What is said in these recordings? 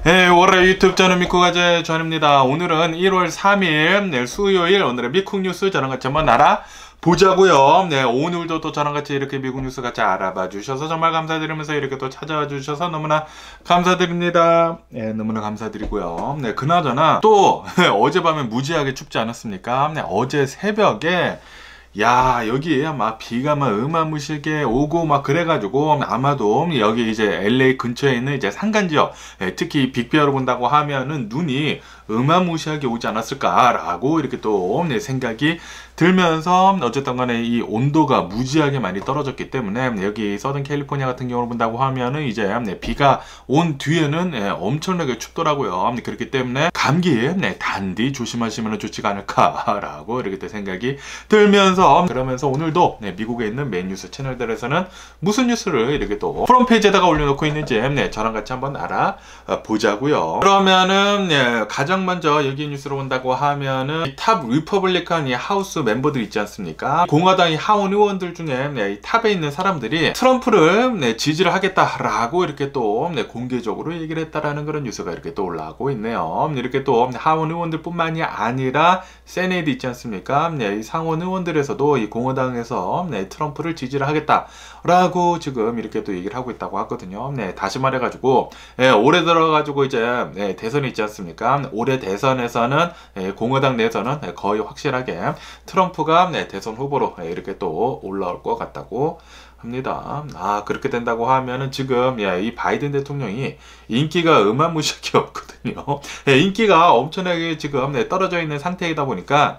네, 월요일 유튜브 저는 미쿡아재 전입니다. 오늘은 1월 3일 네, 수요일 오늘의 미쿡 뉴스 저랑 같이 한번 알아보자고요. 네, 오늘도 또 저랑 같이 이렇게 미국 뉴스 같이 알아봐 주셔서 정말 감사드리면서 이렇게 또 찾아와 주셔서 너무나 감사드립니다. 네, 너무나 감사드리고요. 네, 그나저나 또 어젯밤에 무지하게 춥지 않았습니까? 네, 어제 새벽에 야, 여기 막 비가 막 어마무시하게 오고 막 그래가지고 아마도 여기 이제 LA 근처에 있는 이제 산간 지역, 특히 빅베어로 본다고 하면은 눈이 어마무시하게 오지 않았을까라고 이렇게 또 생각이 들면서 어쨌든 간에 이 온도가 무지하게 많이 떨어졌기 때문에 여기 서든 캘리포니아 같은 경우를 본다고 하면은 이제 비가 온 뒤에는 엄청나게 춥더라고요. 그렇기 때문에 감기에 단디 조심하시면 좋지가 않을까라고 이렇게 또 생각이 들면서 그러면서 오늘도 미국에 있는 메인 뉴스 채널들에서는 무슨 뉴스를 이렇게 또 프롬페이지에다가 올려놓고 있는지 저랑 같이 한번 알아보자고요. 그러면은 가장 먼저 여기 뉴스로 본다고 하면은 탑 리퍼블리칸 하우스 멤버들 있지 않습니까? 공화당의 하원 의원들 중에 탑에 있는 사람들이 트럼프를 지지를 하겠다라고 이렇게 또 공개적으로 얘기를 했다라는 그런 뉴스가 이렇게 또 올라오고 있네요. 이렇게 또 하원 의원들 뿐만이 아니라 세네이트 있지 않습니까? 이 상원 의원들에서도 이 공화당에서 트럼프를 지지를 하겠다라고 지금 이렇게 또 얘기를 하고 있다고 하거든요. 다시 말해가지고 올해 들어가지고 이제 대선이 있지 않습니까? 올해 대선에서는 공화당 내에서는 거의 확실하게 트럼프가 대선 후보로 이렇게 또 올라올 것 같다고 합니다. 그렇게 된다고 하면은 지금 이 바이든 대통령이 인기가 어마무시하게 없거든요. 인기가 엄청나게 지금 떨어져 있는 상태이다 보니까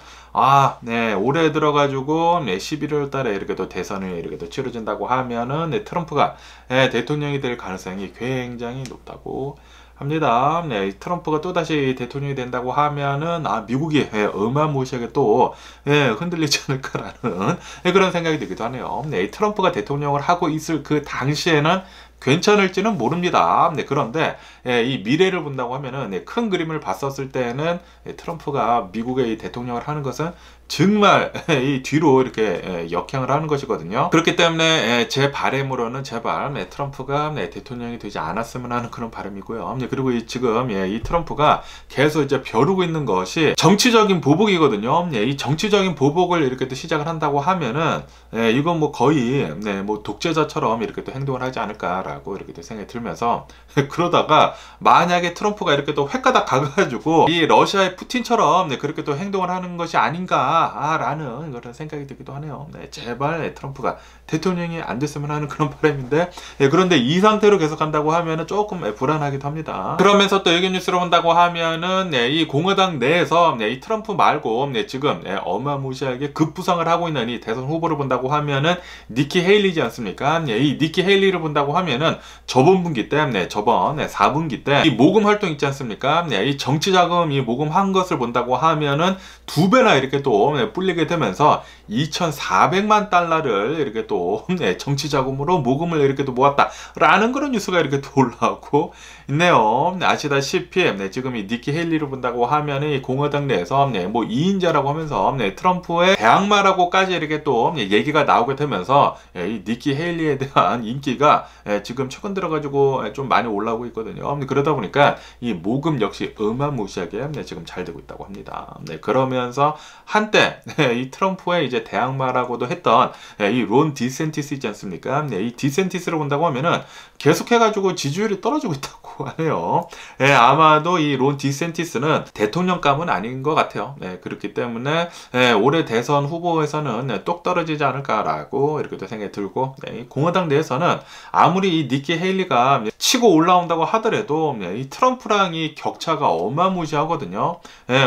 올해 들어가지고 11월 달에 이렇게 또 대선을 이렇게 또 치러진다고 하면은 트럼프가 대통령이 될 가능성이 굉장히 높다고 합니다. 트럼프가 또다시 대통령이 된다고 하면은 미국이 어마무시하게 또 흔들리지 않을까라는 그런 생각이 들기도 하네요. 트럼프가 대통령을 하고 있을 그 당시에는 괜찮을지는 모릅니다. 그런데 이 미래를 본다고 하면은 큰 그림을 봤었을 때는 트럼프가 미국의 대통령을 하는 것은 정말 이 뒤로 이렇게 역행을 하는 것이거든요. 그렇기 때문에 제 바람으로는 제발 트럼프가 대통령이 되지 않았으면 하는 그런 바람이고요. 그리고 지금 이 트럼프가 계속 이제 벼르고 있는 것이 정치적인 보복이거든요. 이 정치적인 보복을 이렇게 또 시작을 한다고 하면은 이건 뭐 거의 뭐 독재자처럼 이렇게 또 행동을 하지 않을까라고 이렇게 또 생각이 들면서 그러다가 만약에 트럼프가 이렇게 또 횟가닥 가가지고 이 러시아의 푸틴처럼 그렇게 또 행동을 하는 것이 아닌가 라는 그런 생각이 들기도 하네요. 제발 트럼프가 대통령이 안 됐으면 하는 그런 바람인데 그런데 이 상태로 계속 간다고 하면은 조금 불안하기도 합니다. 그러면서 또 여기 뉴스로 본다고 하면은 이 공화당 내에서 이 트럼프 말고 지금 어마무시하게 급부상을 하고 있는 이 대선 후보를 본다고 하면은 니키 헤일리지 않습니까? 이 니키 헤일리를 본다고 하면은 저번 분기 때 저번 4분기 때 이 모금 활동 있지 않습니까? 이 정치자금 이 모금한 것을 본다고 하면은 2배나 이렇게 또 불리게 되면서 2,400만 달러를 이렇게 또 정치자금으로 모금을 이렇게 또 모았다라는 그런 뉴스가 이렇게 또 올라오고 있네요. 아시다시피 지금 이 니키 헤일리를 본다고 하면은 이 공화당 내에서 뭐 2인자라고 하면서 트럼프의 대항마라고까지 이렇게 또 얘기가 나오게 되면서 이 니키 헤일리에 대한 인기가 지금 최근 들어가지고 좀 많이 올라오고 있거든요. 그러다 보니까 이 모금 역시 어마무시하게 지금 잘 되고 있다고 합니다. 그러면서 한때 이 트럼프의 이제 대항마라고도 했던 이 론 디센티스 있지 않습니까? 이 디센티스를 본다고 하면은 계속해가지고 지지율이 떨어지고 있다고 하네요. 아마도 이 론 디센티스는 대통령감은 아닌 것 같아요. 그렇기 때문에 올해 대선 후보에서는 똑 떨어지지 않을까라고 이렇게 또 생각이 들고 공화당 내에서는 아무리 이 니키 헤일리가 치고 올라온다고 하더라도 이 트럼프랑 이 격차가 어마무시하거든요.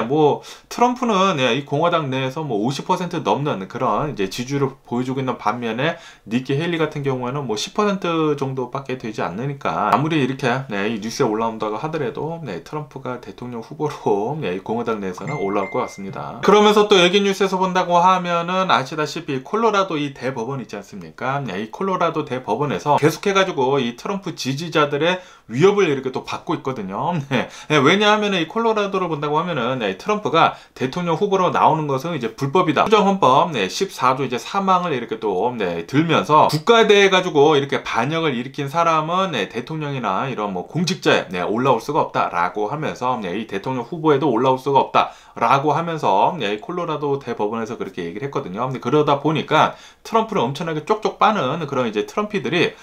뭐 트럼프는 이 공화당 내에서 뭐 50% 넘는 그런 이제 지지율을 보여주고 있는 반면에 니키 헤일리 같은 경우에는 뭐 10% 정도밖에 되지 않으니까 아무리 이렇게 이 뉴스에 올라온다고 하더라도 트럼프가 대통령 후보로 공화당 내에서는 올라올 것 같습니다. 그러면서 또 여기 뉴스에서 본다고 하면은 아시다시피 콜로라도 이 대법원 있지 않습니까? 이 콜로라도 대법원에서 계속해가지고 해가지고 이 트럼프 지지자들의 위협을 이렇게 또 받고 있거든요. 네. 네, 왜냐하면 이 콜로라도를 본다고 하면은 네, 트럼프가 대통령 후보로 나오는 것은 이제 불법이다. 수정헌법 14조 이제 사망을 이렇게 또 들면서 국가대에 가지고 이렇게 반역을 일으킨 사람은 대통령이나 이런 뭐 공직자에 올라올 수가 없다라고 하면서 이 대통령 후보에도 올라올 수가 없다라고 하면서 콜로라도 대법원에서 그렇게 얘기를 했거든요. 그러다 보니까 트럼프를 엄청나게 쪽쪽 빠는 그런 이제 트럼피들이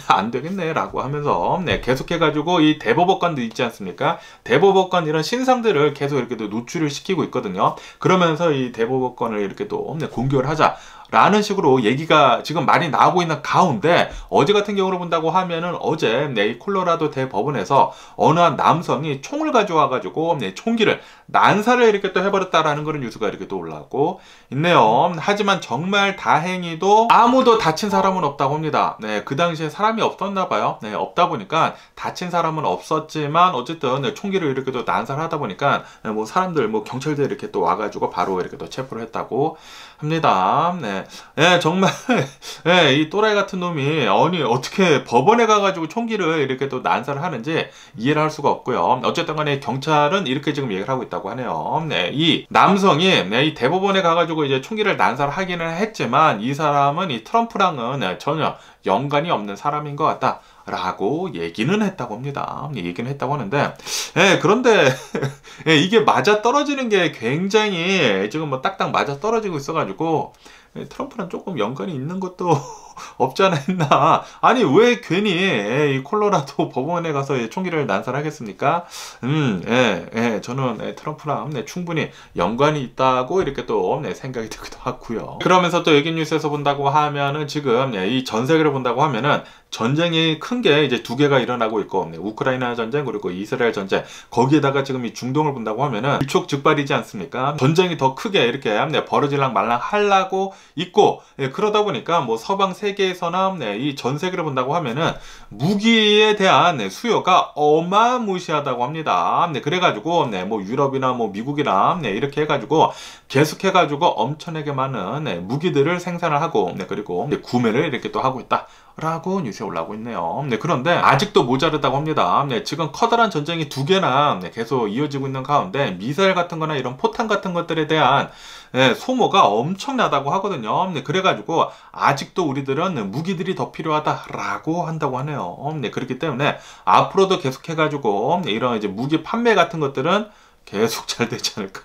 안 되겠네라고 하면서 계속해가지고 이 대법원관도 있지 않습니까? 대법원관 이런 신상들을 계속 이렇게 또 노출을 시키고 있거든요. 그러면서 이 대법원관을 이렇게 또 공격을 하자. 라는 식으로 얘기가 지금 많이 나오고 있는 가운데 어제 같은 경우로 본다고 하면은 어제 이 콜로라도 대법원에서 어느 한 남성이 총을 가져와가지고 총기를 난사를 이렇게 또 해버렸다라는 그런 뉴스가 이렇게 또 올라오고 있네요. 하지만 정말 다행히도 아무도 다친 사람은 없다고 합니다. 그 당시에 사람이 없었나 봐요. 없다 보니까 다친 사람은 없었지만 어쨌든 총기를 이렇게 또 난사를 하다 보니까 뭐 사람들 뭐 경찰들 이렇게 또 와가지고 바로 이렇게 또 체포를 했다고 합니다. 정말 이 또라이 같은 놈이 아니 어떻게 법원에 가가지고 총기를 이렇게 또 난사를 하는지 이해를 할 수가 없고요. 어쨌든 간에 경찰은 이렇게 지금 얘기를 하고 있다고 하네요. 이 남성이 이 대법원에 가가지고 이제 총기를 난사를 하기는 했지만 이 사람은 이 트럼프랑은 전혀 연관이 없는 사람인 것 같다. 라고 얘기는 했다고 합니다. 얘기는 했다고 하는데, 그런데, 이게 맞아 떨어지는 게 굉장히 지금 뭐 딱딱 맞아 떨어지고 있어가지고, 트럼프랑 조금 연관이 있는 것도 없지 않아 있나. 아니, 왜 괜히 이 콜로라도 법원에 가서 총기를 난사하겠습니까? 저는 트럼프랑 충분히 연관이 있다고 이렇게 또 생각이 들기도 하고요. 그러면서 또 여기 뉴스에서 본다고 하면은 지금 이 전 세계를 본다고 하면은 전쟁이 큰 게 이제 두 개가 일어나고 있고 우크라이나 전쟁 그리고 이스라엘 전쟁 거기에다가 지금 이 중동을 본다고 하면은 일촉즉발이지 않습니까? 전쟁이 더 크게 이렇게 벌어질랑 말랑 하려고 있고 그러다 보니까 뭐 서방 세계에서나 이 전 세계를 본다고 하면은 무기에 대한 수요가 어마무시하다고 합니다. 그래가지고 뭐 유럽이나 뭐 미국이나 이렇게 해가지고 계속해가지고 엄청나게 많은 무기들을 생산을 하고 그리고 구매를 이렇게 또 하고 있다. 라고 뉴스에 올라오고 있네요. 그런데 아직도 모자르다고 합니다. 지금 커다란 전쟁이 두 개나 계속 이어지고 있는 가운데 미사일 같은 거나 이런 포탄 같은 것들에 대한 소모가 엄청나다고 하거든요. 그래가지고 아직도 우리들은 무기들이 더 필요하다라고 한다고 하네요. 그렇기 때문에 앞으로도 계속해가지고 이런 이제 무기 판매 같은 것들은 계속 잘 되지 않을까.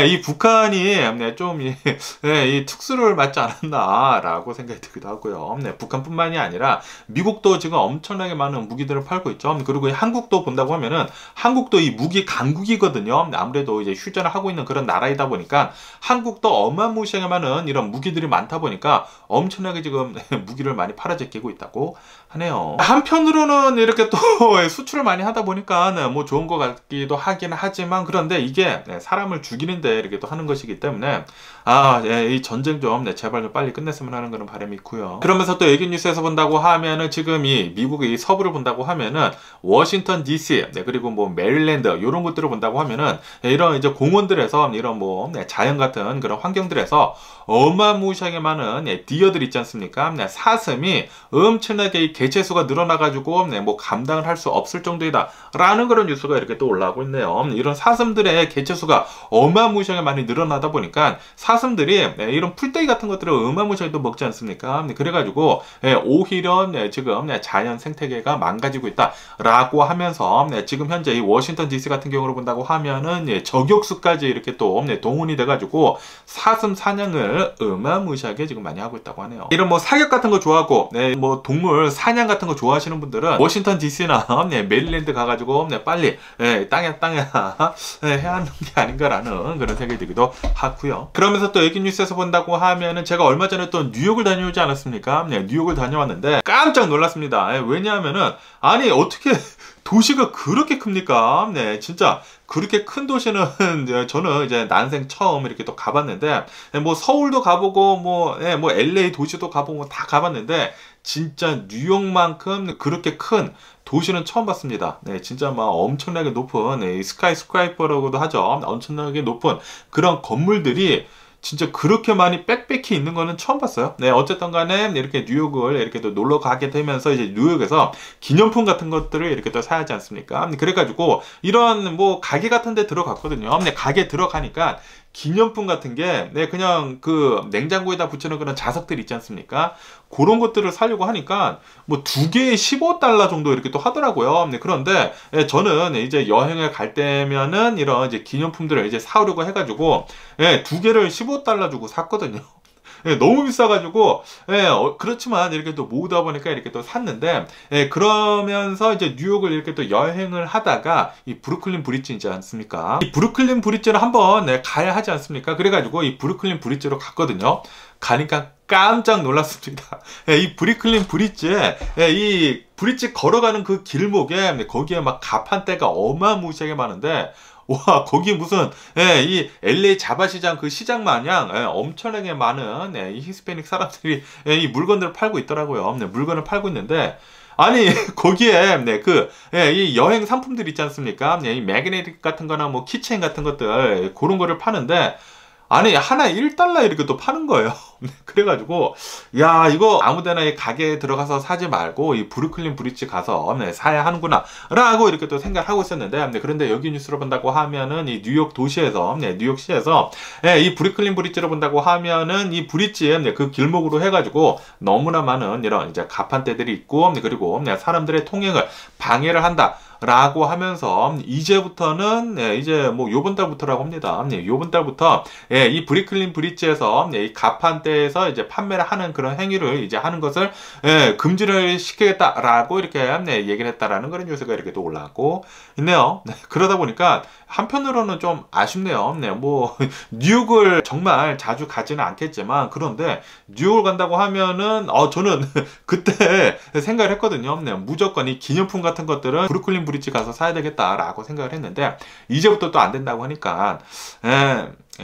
이 북한이 좀 이 특수를 맞지 않았나라고 생각이 들기도 하고요. 북한뿐만이 아니라 미국도 지금 엄청나게 많은 무기들을 팔고 있죠. 그리고 한국도 본다고 하면은 한국도 이 무기 강국이거든요. 아무래도 이제 휴전을 하고 있는 그런 나라이다 보니까 한국도 어마무시하게 많은 이런 무기들이 많다 보니까 엄청나게 지금 무기를 많이 팔아제끼고 있다고 하네요. 한편으로는 이렇게 또 수출을 많이 하다 보니까 뭐 좋은 것 같기도 하긴 하지만 그런데 이게 사람을 죽이는데 이렇게 또 하는 것이기 때문에 이 전쟁 좀 제발 좀 빨리 끝냈으면 하는 그런 바람이 있고요. 그러면서 또 애기 뉴스에서 본다고 하면은 지금 이 미국의 이 서부를 본다고 하면은 워싱턴 DC 그리고 뭐 메릴랜드 이런 것들을 본다고 하면은 이런 이제 공원들에서 이런 뭐 자연 같은 그런 환경들에서 어마무시하게 많은 디어들 있지 않습니까? 사슴이 엄청나게 이 개체수가 늘어나가지고 뭐 감당을 할 수 없을 정도이다 라는 그런 뉴스가 이렇게 또 올라오고 있네요. 이런 사슴들의 개체수가 어마무시하게 많이 늘어나다 보니까 사슴들이 이런 풀떼기 같은 것들을 어마무시하게 또 먹지 않습니까? 그래가지고 오히려 지금 자연 생태계가 망가지고 있다 라고 하면서 지금 현재 이 워싱턴 DC 같은 경우로 본다고 하면은 저격수까지 이렇게 또 동원이 돼가지고 사슴 사냥을 어마무시하게 지금 많이 하고 있다고 하네요. 이런 뭐 사격 같은 거 좋아하고 뭐 동물 사냥 같은 거 좋아하시는 분들은 워싱턴 DC나 메릴랜드 가가지고 빨리 땅에 해야 하는 게 아닌가라는 그런 생각이 들기도 하고요. 그러면서 또 애기 뉴스에서 본다고 하면은 제가 얼마 전에 또 뉴욕을 다녀오지 않았습니까? 뉴욕을 다녀왔는데 깜짝 놀랐습니다. 왜냐하면은 아니 어떻게 도시가 그렇게 큽니까? 진짜 그렇게 큰 도시는 저는 이제 난생 처음 이렇게 또 가봤는데 뭐 서울도 가보고 뭐 LA 도시도 가보고 다 가봤는데 진짜 뉴욕만큼 그렇게 큰 도시는 처음 봤습니다. 진짜 막 엄청나게 높은 스카이스크라이퍼라고도 하죠. 엄청나게 높은 그런 건물들이 진짜 그렇게 많이 빽빽히 있는 거는 처음 봤어요. 네, 어쨌든 간에 이렇게 뉴욕을 이렇게 또 놀러 가게 되면서 이제 뉴욕에서 기념품 같은 것들을 이렇게 또 사야지 않습니까? 그래가지고 이런 뭐 가게 같은 데 들어갔거든요. 네, 가게 들어가니까 기념품 같은 게, 네, 그냥 그 냉장고에다 붙이는 그런 자석들 있지 않습니까? 그런 것들을 사려고 하니까 뭐 두 개에 15달러 정도 이렇게 또 하더라고요. 네, 그런데 예, 저는 이제 여행을 갈 때면은 이런 이제 기념품들을 이제 사오려고 해가지고 예, 두 개를 15달러 주고 샀거든요. 예, 너무 비싸가지고, 예, 그렇지만 이렇게 또 모으다 보니까 이렇게 또 샀는데, 예, 그러면서 이제 뉴욕을 이렇게 또 여행을 하다가 이 브루클린 브릿지 있지 않습니까? 이 브루클린 브릿지를 한번 네, 가야 하지 않습니까? 그래가지고 이 브루클린 브릿지로 갔거든요. 가니까 깜짝 놀랐습니다. 예, 이 브루클린 브릿지에, 예, 이 브릿지 걸어가는 그 길목에 거기에 막 가판대가 어마무시하게 많은데, 와, 거기 무슨, 예, 이 LA 자바시장 그 시장 마냥, 예, 엄청나게 많은, 예, 이 히스패닉 사람들이, 예, 이 물건들을 팔고 있더라고요. 네, 물건을 팔고 있는데, 아니, 거기에, 네, 예, 이 여행 상품들 있지 않습니까? 네, 이 매그네틱 같은 거나 뭐 키체인 같은 것들, 예, 그런 거를 파는데, 아니, 하나 1달러 이렇게 또 파는 거예요. 그래가지고, 야, 이거 아무데나 이 가게에 들어가서 사지 말고, 이 브루클린 브릿지 가서, 네, 사야 하는구나. 라고 이렇게 또 생각하고 있었는데, 네, 그런데 여기 뉴스로 본다고 하면은, 이 뉴욕 도시에서, 네, 뉴욕시에서, 네, 이 브루클린 브릿지로 본다고 하면은, 이 브릿지에, 네, 그 길목으로 해가지고, 너무나 많은 이런 이제 가판대들이 있고, 네, 그리고, 네, 사람들의 통행을 방해를 한다. 라고 하면서 이제부터는 네, 이제 뭐 요번 달부터라고 합니다. 네, 요번 달부터 예, 이 브루클린 브릿지에서 이 가판대에서 이제 판매를 하는 그런 행위를 이제 하는 것을 예, 금지를 시키겠다라고 이렇게 네, 얘기를 했다라는 그런 뉴스가 이렇게 또 올라왔고 있네요. 네, 그러다 보니까 한편으로는 좀 아쉽네요. 네, 뭐 뉴욕을 정말 자주 가지는 않겠지만 그런데 뉴욕을 간다고 하면은 저는 그때 생각을 했거든요. 네, 무조건 이 기념품 같은 것들은 브루클린 브릿지 가서 사야 되겠다라고 생각을 했는데 이제부터 또 안 된다고 하니까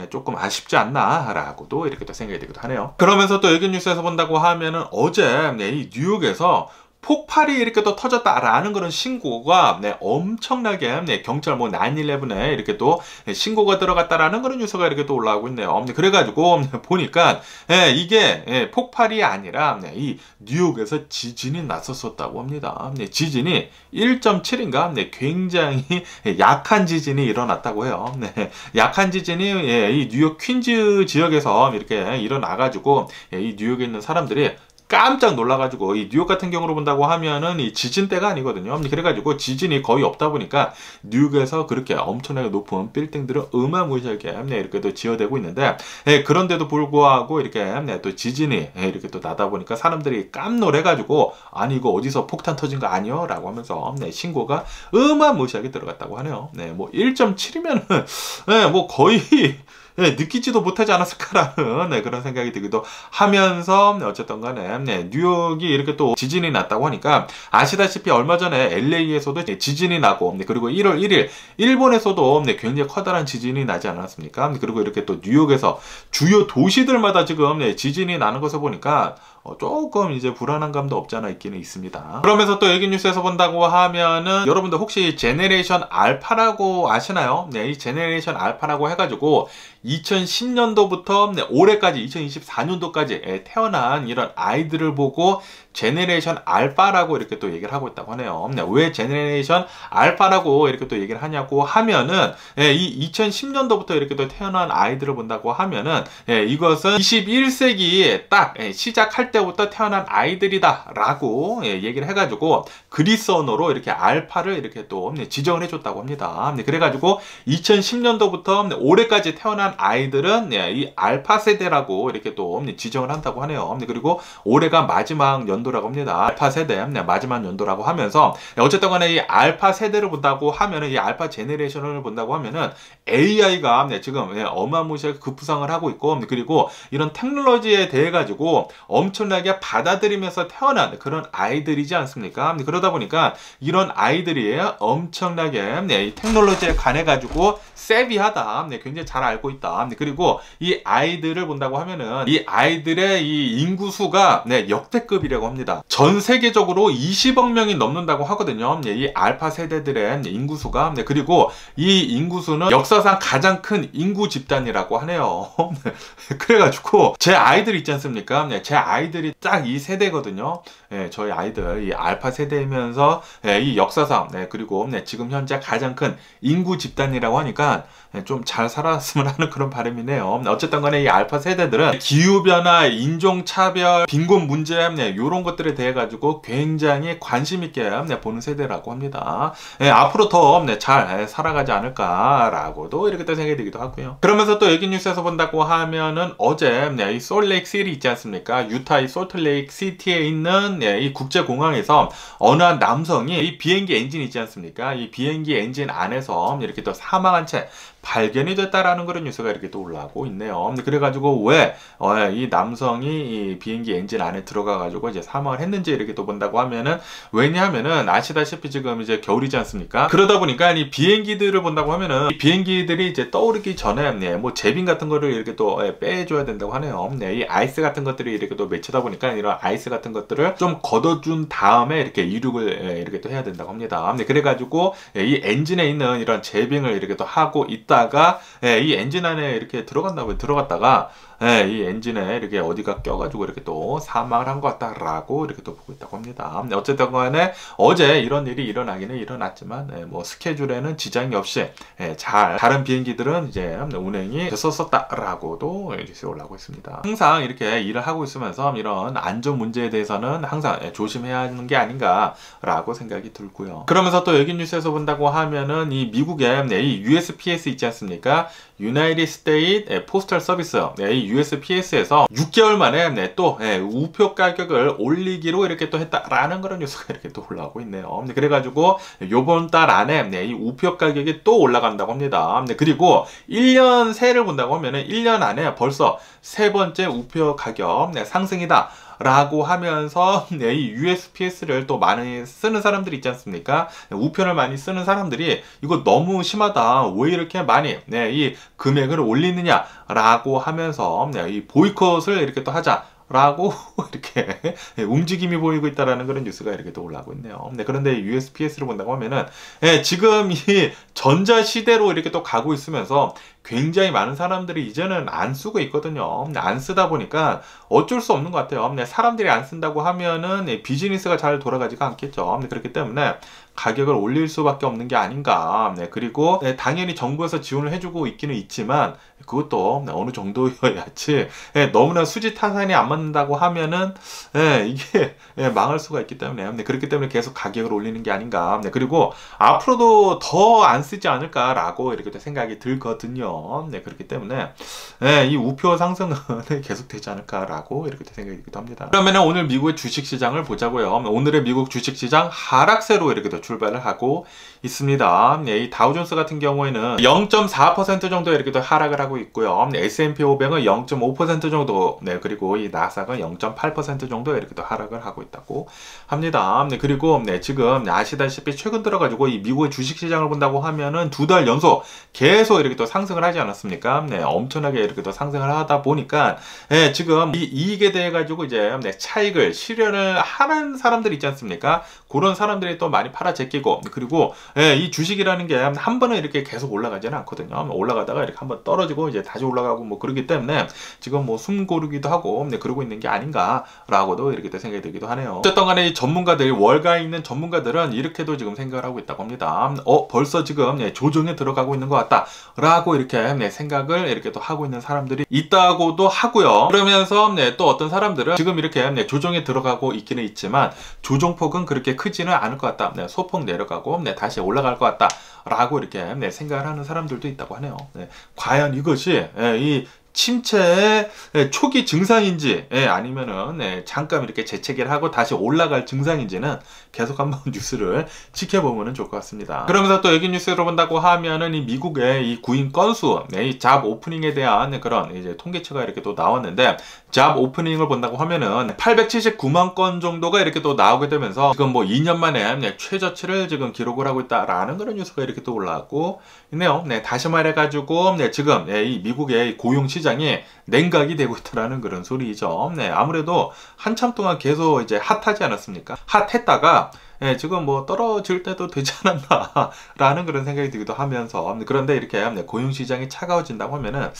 조금 아쉽지 않나라고도 이렇게 또 생각이 되기도 하네요. 그러면서 또 여기 뉴스에서 본다고 하면은 어제 이 뉴욕에서 폭발이 이렇게 또 터졌다라는 그런 신고가 엄청나게 경찰 뭐 911에 이렇게 또 신고가 들어갔다라는 그런 뉴스가 이렇게 또 올라오고 있네요. 그래가지고 보니까 이게 폭발이 아니라 이 뉴욕에서 지진이 났었다고 합니다. 지진이 1.7인가 굉장히 약한 지진이 일어났다고 해요. 약한 지진이 이 뉴욕 퀸즈 지역에서 이렇게 일어나가지고 이 뉴욕에 있는 사람들이 깜짝 놀라가지고 이 뉴욕 같은 경우로 본다고 하면은 이 지진 때가 아니거든요. 그래가지고 지진이 거의 없다 보니까 뉴욕에서 그렇게 엄청나게 높은 빌딩들을 어마무시하게 이렇게 또 지어대고 있는데 그런데도 불구하고 이렇게 또 지진이 이렇게 또 나다 보니까 사람들이 깜놀해가지고 아니 이거 어디서 폭탄 터진 거 아니요? 라고 하면서 신고가 어마무시하게 들어갔다고 하네요. 뭐 1.7이면은 뭐 거의 느끼지도 못하지 않았을까라는 그런 생각이 들기도 하면서 어쨌든 간에 뉴욕이 이렇게 또 지진이 났다고 하니까 아시다시피 얼마 전에 LA에서도 지진이 나고 그리고 1월 1일 일본에서도 굉장히 커다란 지진이 나지 않았습니까? 그리고 이렇게 또 뉴욕에서 주요 도시들마다 지금 지진이 나는 것을 보니까 조금 이제 불안한 감도 없지 않아 있기는 있습니다. 그러면서 또 여기 뉴스에서 본다고 하면은 여러분들 혹시 제네레이션 알파라고 아시나요? 이 제네레이션 알파라고 해가지고 2010년도부터 올해까지 2024년도까지 태어난 이런 아이들을 보고 제네레이션 알파라고 이렇게 또 얘기를 하고 있다고 하네요. 왜 제네레이션 알파라고 이렇게 또 얘기를 하냐고 하면은 이 2010년도부터 이렇게 또 태어난 아이들을 본다고 하면은 이것은 21세기에 딱 시작할 때부터 태어난 아이들이다 라고 얘기를 해가지고 그리스 언어로 이렇게 알파를 이렇게 또 지정을 해줬다고 합니다. 그래가지고 2010년도부터 올해까지 태어난 아이들은 이 알파 세대라고 이렇게 또 지정을 한다고 하네요. 그리고 올해가 마지막 연도라고 합니다. 알파 세대 마지막 연도라고 하면서 어쨌든 간에 이 알파 세대를 본다고 하면은 이 알파 제네레이션을 본다고 하면은 AI가 지금 어마무시하게 급부상을 하고 있고 그리고 이런 테크놀로지에 대해 가지고 엄청나게 받아들이면서 태어난 그런 아이들이지 않습니까? 그러다 보니까 이런 아이들이 엄청나게 이 테크놀로지에 관해 가지고 세비하다, 굉장히 잘 알고 있다. 그리고 이 아이들을 본다고 하면은 이 아이들의 이 인구수가 역대급이라고 합니다. 전 세계적으로 20억 명이 넘는다고 하거든요. 이 알파 세대들의 인구수가. 그리고 이 인구수는 역사상 가장 큰 인구 집단이라고 하네요. 그래가지고 제 아이들 있지 않습니까? 제 아이들이 딱 이 세대거든요. 저희 아이들 이 알파 세대이면서 이 역사상 그리고 지금 현재 가장 큰 인구 집단이라고 하니까 좀 잘 살았으면 하는 그런 바람이네요. 어쨌든 간에 이 알파 세대들은 기후변화, 인종차별, 빈곤 문제 이런 것들에 대해 가지고 굉장히 관심 있게 보는 세대라고 합니다. 앞으로 더 잘 살아가지 않을까라고도 이렇게 또 생각이 들기도 하고요. 그러면서 또 여기 뉴스에서 본다고 하면은 어제 이 솔트레이크 시티 있지 않습니까? 유타의 솔트레이크 시티에 있는 이 국제공항에서 어느 한 남성이 이 비행기 엔진 있지 않습니까? 이 비행기 엔진 안에서 이렇게 또 사망한 채 발견이 됐다라는 그런 뉴스가 이렇게 또 올라오고 있네요. 그래가지고 왜 이 남성이 이 비행기 엔진 안에 들어가가지고 이제 사망을 했는지 이렇게 또 본다고 하면은, 왜냐하면은 아시다시피 지금 이제 겨울이지 않습니까? 그러다 보니까 이 비행기들을 본다고 하면은 이 비행기들이 이제 떠오르기 전에 뭐 제빙 같은 거를 이렇게 또 빼줘야 된다고 하네요. 이 아이스 같은 것들이 이렇게 또 맺히다 보니까 이런 아이스 같은 것들을 좀 걷어준 다음에 이렇게 이륙을 이렇게 또 해야 된다고 합니다. 그래가지고 이 엔진에 있는 이런 제빙을 이렇게 또 하고 있다가 이 엔진 안에 이렇게 들어갔다가 이 엔진에 이렇게 어디가 껴가지고 이렇게 또 사망을 한 것 같다라고 이렇게 또 보고 있다고 합니다. 어쨌든 간에 어제 이런 일이 일어나기는 일어났지만 뭐 스케줄에는 지장이 없이 잘 다른 비행기들은 이제 운행이 됐었다라고도 뉴스에 올라오고 있습니다. 항상 이렇게 일을 하고 있으면서 이런 안전 문제에 대해서는 항상 조심해야 하는 게 아닌가라고 생각이 들고요. 그러면서 또 여기 뉴스에서 본다고 하면은 이 미국의 이 USPS 있지 않습니까? 유나이티드 스테이트 포스탈 서비스, 이 USPS에서 6개월 만에 또 우표 가격을 올리기로 이렇게 또 했다라는 그런 뉴스가 이렇게 또 올라오고 있네요. 그래가지고 요번 달 안에 이 우표 가격이 또 올라간다고 합니다. 그리고 1년 새를 본다고 하면은 1년 안에 벌써 세 번째 우표 가격 상승이다 라고 하면서 이 USPS를 또 많이 쓰는 사람들이 있지 않습니까? 우편을 많이 쓰는 사람들이 이거 너무 심하다, 왜 이렇게 많이 이 금액을 올리느냐 라고 하면서 이 보이콧을 이렇게 또 하자 라고 이렇게 움직임이 보이고 있다라는 그런 뉴스가 이렇게 또 올라오고 있네요. 그런데 USPS를 본다고 하면은 지금 이 전자 시대로 이렇게 또 가고 있으면서 굉장히 많은 사람들이 이제는 안 쓰고 있거든요. 안 쓰다 보니까 어쩔 수 없는 것 같아요. 사람들이 안 쓴다고 하면은 비즈니스가 잘 돌아가지가 않겠죠. 그렇기 때문에 가격을 올릴 수밖에 없는 게 아닌가. 그리고 당연히 정부에서 지원을 해주고 있기는 있지만 그것도 어느 정도여야지 너무나 수지 타산이 안 맞는다고 하면은 이게 망할 수가 있기 때문에 그렇기 때문에 계속 가격을 올리는 게 아닌가. 그리고 앞으로도 더 안 쓰지 않을까라고 이렇게 생각이 들거든요. 그렇기 때문에 이 우표 상승은 계속 되지 않을까라고 이렇게 생각이 들기도 합니다. 그러면 오늘 미국의 주식시장을 보자고요. 오늘의 미국 주식시장 하락세로 이렇게 출발을 하고 있습니다. 이 다우존스 같은 경우에는 0.4% 정도 이렇게 또 하락을 하고 있고요. S&P 500은 0.5% 정도, 그리고 이 나스닥은 0.8% 정도 이렇게 또 하락을 하고 있다고 합니다. 그리고 지금 아시다시피 최근 들어가지고 이 미국의 주식시장을 본다고 하면은 2달 연속 계속 이렇게 또 상승을 하지 않았습니까? 엄청나게 이렇게 또 상승을 하다 보니까 지금 이 이익에 대해 가지고 이제 차익을 실현을 하는 사람들 있지 않습니까? 그런 사람들이 또 많이 팔아 제끼고, 그리고 이 주식이라는 게 한 번은 이렇게 계속 올라가지는 않거든요. 올라가다가 이렇게 한번 떨어지고 이제 다시 올라가고 뭐 그러기 때문에 지금 뭐 숨 고르기도 하고 그러고 있는 게 아닌가라고도 이렇게 또 생각이 들기도 하네요. 어쨌든 간에 이 전문가들, 월가에 있는 전문가들은 이렇게도 지금 생각을 하고 있다고 합니다. 벌써 지금 조정에 들어가고 있는 것 같다라고 이렇게 생각을 이렇게 또 하고 있는 사람들이 있다고도 하고요. 그러면서 또 어떤 사람들은 지금 이렇게 조정에 들어가고 있기는 있지만 조정폭은 그렇게 크지는 않을 것 같다. 소폭 내려가고 다시 올라갈 것 같다 라고 이렇게 생각을 하는 사람들도 있다고 하네요. 과연 이것이 이 침체의 초기 증상인지 아니면은 잠깐 이렇게 재채기를 하고 다시 올라갈 증상인지는 계속 한번 뉴스를 지켜보면 좋을 것 같습니다. 그러면서 또 여기 뉴스를 본다고 하면은 이 미국의 이 구인 건수, 이 잡 오프닝에 대한 그런 이제 통계치가 이렇게 또 나왔는데, 잡 오프닝을 본다고 하면은 879만 건 정도가 이렇게 또 나오게 되면서 지금 뭐 2년 만에 최저치를 지금 기록을 하고 있다라는 그런 뉴스가 이렇게 또 올라왔고 있네요. 다시 말해가지고 지금 이 미국의 고용 시장 시장이 냉각이 되고 있다라는 그런 소리죠. 네, 아무래도 한참 동안 계속 이제 핫하지 않았습니까? 핫했다가 지금 뭐 떨어질 때도 되지 않았나 라는 그런 생각이 들기도 하면서, 그런데 이렇게 고용시장이 차가워진다고 하면은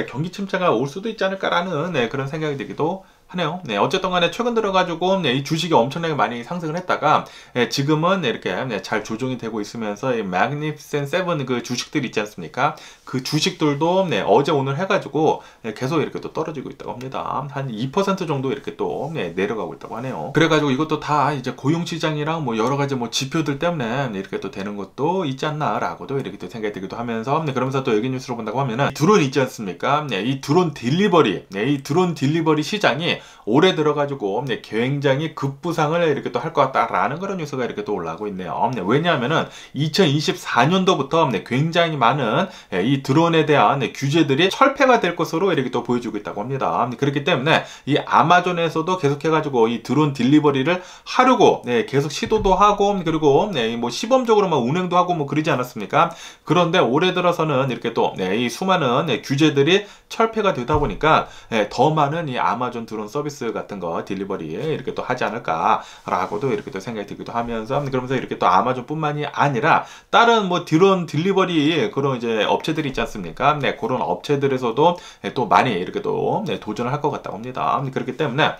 경기 침체가 올 수도 있지 않을까라는 그런 생각이 들기도 하네요. 네, 어쨌든 간에 최근 들어가지고 이 주식이 엄청나게 많이 상승을 했다가 지금은 이렇게 잘 조정이 되고 있으면서 이 Magnificent Seven 그 주식들 있지 않습니까? 그 주식들도 어제 오늘 해가지고 계속 이렇게 또 떨어지고 있다고 합니다. 한 2% 정도 이렇게 또 내려가고 있다고 하네요. 그래가지고 이것도 다 이제 고용시장이랑 뭐 여러 가지 뭐 지표들 때문에 이렇게 또 되는 것도 있지 않나라고도 이렇게 또 생각이 들기도 하면서, 그러면서 또 여기 뉴스로 본다고 하면은 드론 있지 않습니까? 이 드론 딜리버리 시장이 올해 들어가지고 굉장히 급부상을 이렇게 또 할 것 같다라는 그런 뉴스가 이렇게 또 올라오고 있네요. 왜냐하면은 2024년도부터 굉장히 많은 이 드론에 대한 규제들이 철폐가 될 것으로 이렇게 또 보여주고 있다고 합니다. 그렇기 때문에 이 아마존에서도 계속해가지고 이 드론 딜리버리를 하려고 계속 시도도 하고, 그리고 뭐 시범적으로 막 운행도 하고 뭐 그러지 않았습니까? 그런데 올해 들어서는 이렇게 또 이 수많은 규제들이 철폐가 되다 보니까 더 많은 이 아마존 드론 서비스 같은 거 딜리버리 이렇게 또 하지 않을까라고도 이렇게 또 생각이 들기도 하면서, 그러면서 이렇게 또 아마존뿐만이 아니라 다른 뭐 드론 딜리버리 그런 이제 업체들이 있지 않습니까? 그런 업체들에서도 또 많이 이렇게 또 도전을 할 것 같다고 합니다. 그렇기 때문에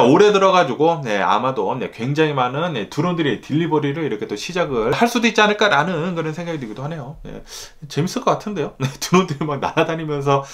올해 들어가지고 아마도 굉장히 많은 드론들이 딜리버리를 이렇게 또 시작을 할 수도 있지 않을까라는 그런 생각이 들기도 하네요. 재밌을 것 같은데요. 드론들이 막 날아다니면서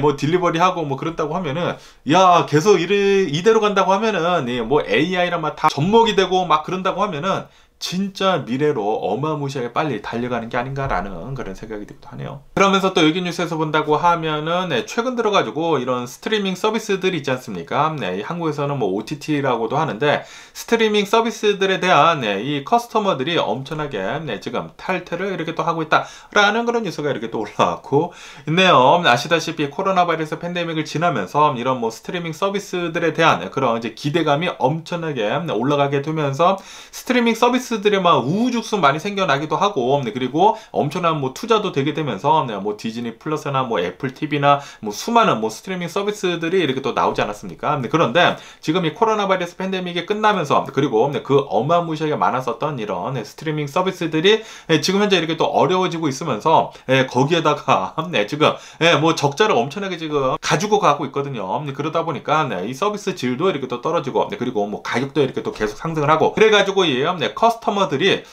뭐 딜리버리 하고 뭐 그렇다고 하면은, 야, 계속 이대로 간다고 하면은 뭐 AI랑 막 다 접목이 되고 막 그런다고 하면은 진짜 미래로 어마무시하게 빨리 달려가는 게 아닌가라는 그런 생각이 들기도 하네요. 그러면서 또 여기 뉴스에서 본다고 하면은 최근 들어가지고 이런 스트리밍 서비스들이 있지 않습니까? 한국에서는 뭐 OTT라고도 하는데, 스트리밍 서비스들에 대한 이 커스터머들이 엄청나게 지금 탈퇴를 이렇게 또 하고 있다라는 그런 뉴스가 이렇게 또 올라왔고 있네요. 아시다시피 코로나 바이러스 팬데믹을 지나면서 이런 뭐 스트리밍 서비스들에 대한 그런 이제 기대감이 엄청나게 올라가게 되면서, 스트리밍 서비스 들이 막 우후죽순 많이 생겨나기도 하고, 그리고 엄청난 뭐 투자도 되게 되면서 뭐 디즈니 플러스나 뭐 애플 TV나 뭐 수많은 뭐 스트리밍 서비스들이 이렇게 또 나오지 않았습니까? 그런데 지금 이 코로나 바이러스 팬데믹이 끝나면서, 그리고 그 어마무시하게 많았었던 이런 스트리밍 서비스들이 지금 현재 이렇게 또 어려워지고 있으면서 거기에다가 지금 뭐 적자를 엄청나게 지금 가지고 가고 있거든요. 그러다 보니까 이 서비스 질도 이렇게 또 떨어지고, 그리고 뭐 가격도 이렇게 또 계속 상승을 하고, 그래가지고 커스터머들이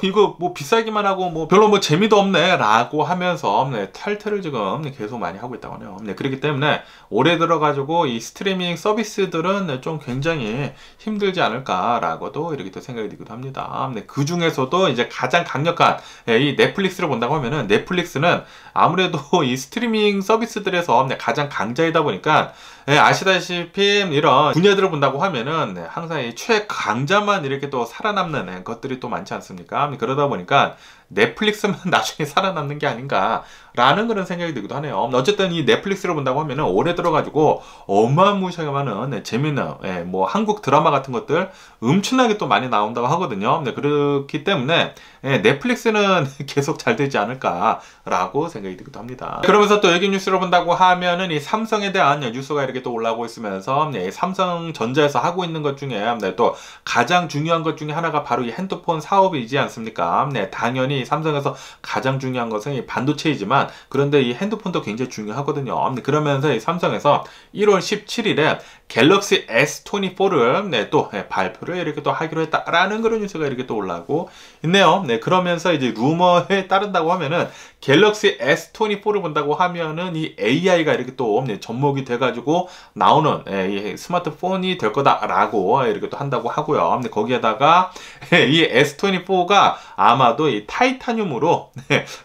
이거 뭐 비싸기만 하고 뭐 별로 뭐 재미도 없네 라고 하면서 탈퇴를 지금 계속 많이 하고 있다고 하네요. 그렇기 때문에 올해 들어가지고 이 스트리밍 서비스들은 좀 굉장히 힘들지 않을까라고도 이렇게 또 생각이 들기도 합니다. 그 중에서도 이제 가장 강력한 이 넷플릭스를 본다고 하면은, 넷플릭스는 아무래도 이 스트리밍 서비스들에서 가장 강자이다 보니까 아시다시피 이런 분야들을 본다고 하면은 항상 이 최강자만 이렇게 또 살아남는 것들이 또 많지 않습니까? 그러다 보니까 넷플릭스만 나중에 살아남는 게 아닌가라는 그런 생각이 들기도 하네요. 어쨌든 이 넷플릭스를 본다고 하면은 올해 들어가지고 어마무시하게 많은 재미있는 뭐 한국 드라마 같은 것들 엄청나게 또 많이 나온다고 하거든요. 그렇기 때문에 넷플릭스는 계속 잘 되지 않을까라고 생각이 들기도 합니다. 그러면서 또 여기 뉴스를 본다고 하면은 이 삼성에 대한 뉴스가 이렇게 또 올라오고 있으면서 삼성전자에서 하고 있는 것 중에 또 가장 중요한 것 중에 하나가 바로 이 핸드폰 사업이지 않습니까? 당연히 삼성에서 가장 중요한 것은 이 반도체이지만, 그런데 이 핸드폰도 굉장히 중요하거든요. 그러면서 이 삼성에서 1월 17일에 갤럭시 S24를 또 발표를 이렇게 또 하기로 했다라는 그런 뉴스가 이렇게 또 올라오고 있네요. 그러면서 이제 루머에 따른다고 하면은 갤럭시 S24를 본다고 하면은 이 AI가 이렇게 또 접목이 돼가지고 나오는 이 스마트폰이 될 거다라고 이렇게 또 한다고 하고요. 거기에다가 이 S24가 아마도 이 타이타늄으로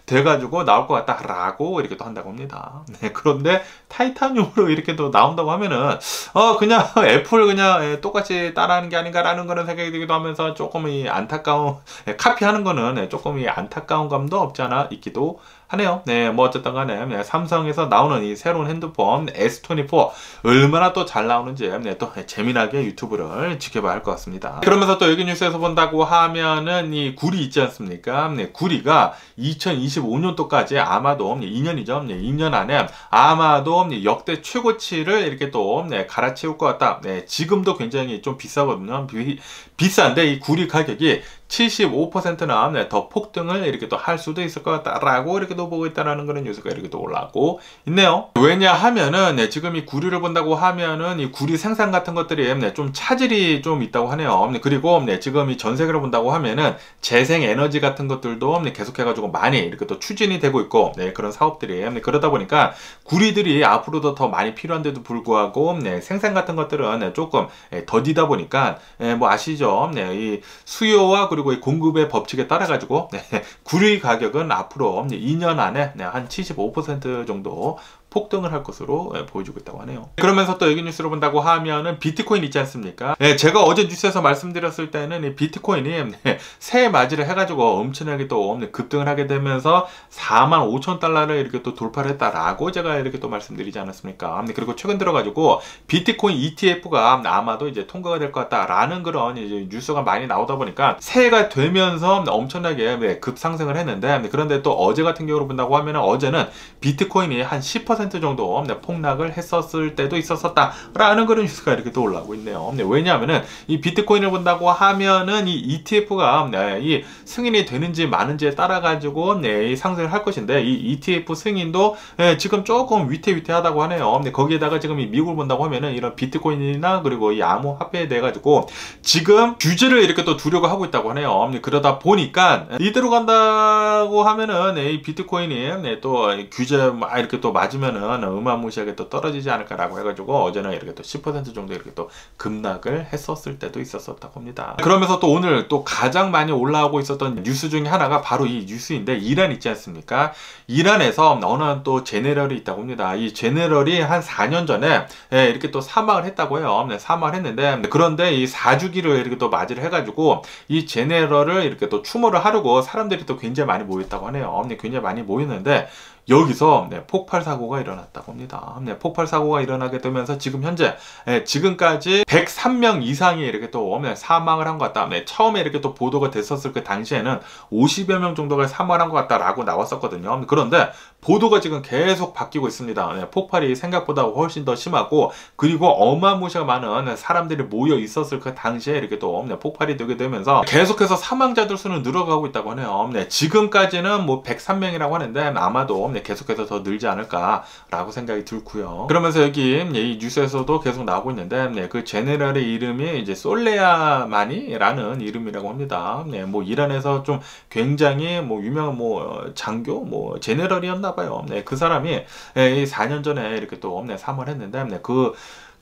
돼가지고 나올 것 같다라고 이렇게 또 한다고 합니다. 그런데 타이타늄으로 이렇게 또 나온다고 하면은 그냥 애플 그냥 똑같이 따라하는 게 아닌가라는 그런 생각이 들기도 하면서, 조금 이 안타까운 카피하는 거는 조금 이 안타까운 감도 없지 않아 있기도 하네요. 네, 뭐 어쨌든 간에 네, 삼성에서 나오는 이 새로운 핸드폰 S24 얼마나 또 잘 나오는지 네, 또 재미나게 유튜브를 지켜봐야 할 것 같습니다. 그러면서 또 여기 뉴스에서 본다고 하면은 이 구리 있지 않습니까? 네, 구리가 2025년도까지 아마도 2년이죠. 2년 안에 아마도 역대 최고치를 이렇게 또 갈아치울 것 같다. 네, 지금도 굉장히 좀 비싸거든요. 비싼데 이 구리 가격이 75%나 더 폭등을 이렇게 또 할 수도 있을 것 같다라고 이렇게 또 보고 있다라는 그런 뉴스가 이렇게 또 올라오고 있네요. 왜냐하면은 네, 지금 이 구리를 본다고 하면은 이 구리 생산 같은 것들이 네, 좀 차질이 좀 있다고 하네요. 네, 그리고 네, 지금 이 전 세계를 본다고 하면은 재생 에너지 같은 것들도 네, 계속해가지고 많이 이렇게 또 추진이 되고 있고 네, 그런 사업들이 네, 그러다 보니까 구리들이 앞으로도 더 많이 필요한데도 불구하고 네, 생산 같은 것들은 네, 조금 더디다 보니까 뭐 아시죠? 네, 이 수요와 그리고 이 공급의 법칙에 따라 가지고 네, 구리 가격은 앞으로 2년 안에 네, 한 75% 정도 폭등을 할 것으로 보여주고 있다고 하네요. 그러면서 또 여기 뉴스를 본다고 하면은 비트코인 있지 않습니까? 네, 제가 어제 뉴스에서 말씀드렸을 때는 이 비트코인이 네, 새해 맞이를 해가지고 엄청나게 또 급등을 하게 되면서 45,000달러를 이렇게 또 돌파를 했다라고 제가 이렇게 또 말씀드리지 않았습니까? 네, 그리고 최근 들어가지고 비트코인 ETF가 아마도 이제 통과가 될 것 같다라는 그런 이제 뉴스가 많이 나오다 보니까 새해가 되면서 엄청나게 네, 급상승을 했는데 네, 그런데 또 어제 같은 경우로 본다고 하면은 어제는 비트코인이 한 10% 정도 폭락을 했었을 때도 있었다라는 그런 뉴스가 이렇게 또 올라오고 있네요. 네, 왜냐하면은 이 비트코인을 본다고 하면은 이 ETF가 네, 이 승인이 되는지 마는지에 따라 가지고 네, 이 상승을 할 것인데 이 ETF 승인도 네, 지금 조금 위태위태하다고 하네요. 네, 거기에다가 지금 이 미국을 본다고 하면은 이런 비트코인이나 그리고 이 암호 화폐에 대해 가지고 지금 규제를 이렇게 또 두려고 하고 있다고 하네요. 네, 그러다 보니까 이대로 간다고 하면은 네, 이 비트코인이 네, 또 규제 이렇게 또 맞으면 어마무시하게 또 떨어지지 않을까라고 해가지고 어제는 이렇게 또 10% 정도 이렇게 또 급락을 했었을 때도 있었다고 합니다. 그러면서 또 오늘 또 가장 많이 올라오고 있었던 뉴스 중에 하나가 바로 이 뉴스인데 이란 있지 않습니까? 이란에서 어느 또 제네럴이 있다고 합니다. 이 제네럴이 한 4년 전에 이렇게 또 사망을 했다고 해요. 네, 사망을 했는데 그런데 이 4주기를 이렇게 또 맞이를 해가지고 이 제네럴을 이렇게 또 추모를 하려고 사람들이 또 굉장히 많이 모였다고 하네요. 네, 굉장히 많이 모였는데 여기서 네, 폭발 사고가 일어났다고 합니다. 네, 폭발 사고가 일어나게 되면서 지금 현재 지금까지 103명 이상이 이렇게 또 사망을 한 것 같다. 네, 처음에 이렇게 또 보도가 됐었을 그 당시에는 50여 명 정도가 사망을 한 것 같다라고 나왔었거든요. 그런데 보도가 지금 계속 바뀌고 있습니다. 네, 폭발이 생각보다 훨씬 더 심하고 그리고 어마무시가 많은 사람들이 모여 있었을 그 당시에 이렇게 또 폭발이 되게 되면서 계속해서 사망자들 수는 늘어가고 있다고 하네요. 네, 지금까지는 뭐 103명이라고 하는데 아마도 계속해서 더 늘지 않을까라고 생각이 들고요. 그러면서 여기 이 뉴스에서도 계속 나오고 있는데 그 제네럴의 이름이 이제 솔레야마니라는 이름이라고 합니다. 네, 뭐 이란에서 좀 굉장히 뭐 유명한 뭐 장교 뭐 제네럴이었나 봐요. 네, 그 사람이 4년 전에 이렇게 또 사망을 했는데 그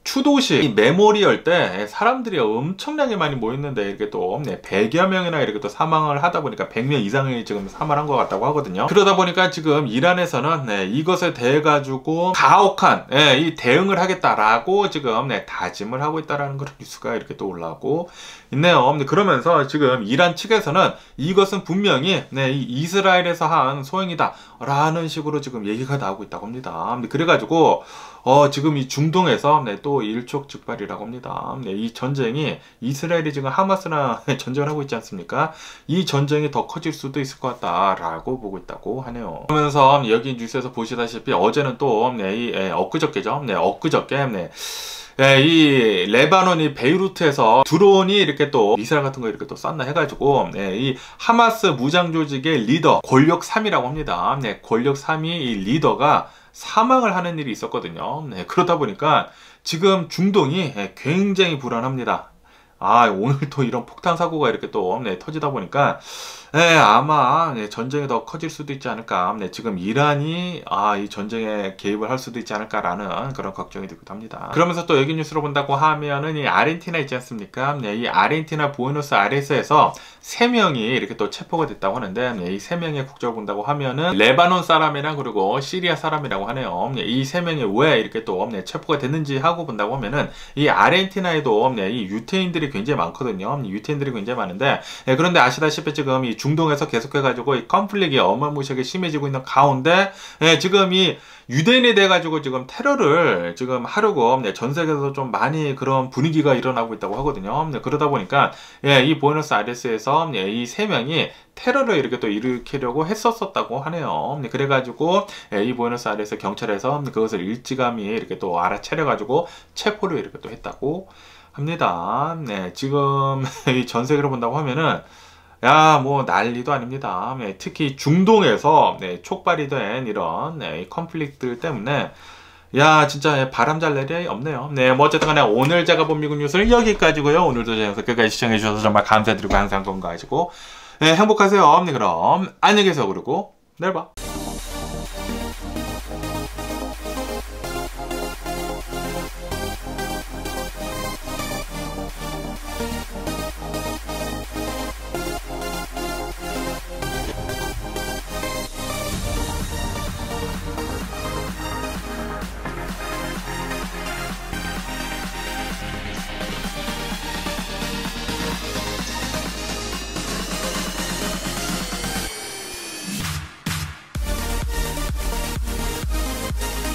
추도식 이 메모리얼 때 사람들이 엄청나게 많이 모였는데 이렇게 또 100여 명이나 이렇게 또 사망을 하다 보니까 100명 이상이 지금 사망한 것 같다고 하거든요. 그러다 보니까 지금 이란에서는 이것에 대해 가지고 가혹한 이 대응을 하겠다라고 지금 다짐을 하고 있다라는 그런 뉴스가 이렇게 또 올라오고 있네요. 그러면서 지금 이란 측에서는 이것은 분명히 이 이스라엘에서 한 소행이다 라는 식으로 지금 얘기가 나오고 있다고 합니다. 그래가지고 지금 이 중동에서 또 일촉즉발이라고 합니다. 이 전쟁이 이스라엘이 지금 하마스랑 전쟁을 하고 있지 않습니까? 이 전쟁이 더 커질 수도 있을 것 같다라고 보고 있다고 하네요. 그러면서 여기 뉴스에서 보시다시피 어제는 또 엊그저께죠. 엊그저께 이 레바논이 베이루트에서 드론이 이렇게 또 미사일 같은 거 이렇게 또 쐈나 해가지고 이 하마스 무장 조직의 리더 권력 3이라고 합니다. 권력 3이 이 리더가 사망을 하는 일이 있었거든요. 그러다 보니까 지금 중동이 굉장히 불안합니다. 오늘 또 이런 폭탄 사고가 이렇게 또 터지다 보니까 아마 전쟁이 더 커질 수도 있지 않을까. 지금 이란이 이 전쟁에 개입을 할 수도 있지 않을까라는 그런 걱정이 들기도 합니다. 그러면서 또 여기 뉴스로 본다고 하면은 이 아르헨티나 있지 않습니까? 이 아르헨티나 부에노스아이레스에서 3명이 이렇게 또 체포가 됐다고 하는데 이 3명의 국적을 본다고 하면은 레바논 사람이랑 그리고 시리아 사람이라고 하네요. 이 3명이 왜 이렇게 또 체포가 됐는지 하고 본다고 하면은 이 아르헨티나에도 이 유태인들이 유태인들이 굉장히 많거든요. 유태인들이 굉장히 많은데, 그런데 아시다시피 지금 이 중동에서 계속해가지고 이 컨플릭이 어마무시하게 심해지고 있는 가운데, 지금 이 유대인이 돼가지고 지금 테러를 지금 하려고 전 세계에서 좀 많이 그런 분위기가 일어나고 있다고 하거든요. 그러다 보니까 이 부에노스아이레스에서 이 세 명이 테러를 이렇게 또 일으키려고 했었다고 하네요. 그래가지고 이 부에노스아이레스 경찰에서 그것을 일찌감이 이렇게 또 알아차려가지고 체포를 이렇게 또 했다고 합니다. 지금 이 전 세계로 본다고 하면은 야, 뭐 난리도 아닙니다. 특히 중동에서 촉발이 된 이런 이 컨플릭트들 때문에 야, 진짜 바람 잘 내리 없네요. 뭐 어쨌든 간에 오늘 제가 본 미국 뉴스는 여기까지고요. 오늘도 제 영상 끝까지 시청해 주셔서 정말 감사드리고 항상 건강하시고 행복하세요. 그럼 안녕히 계세요. 그리고 내일 봐.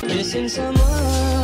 Missing someone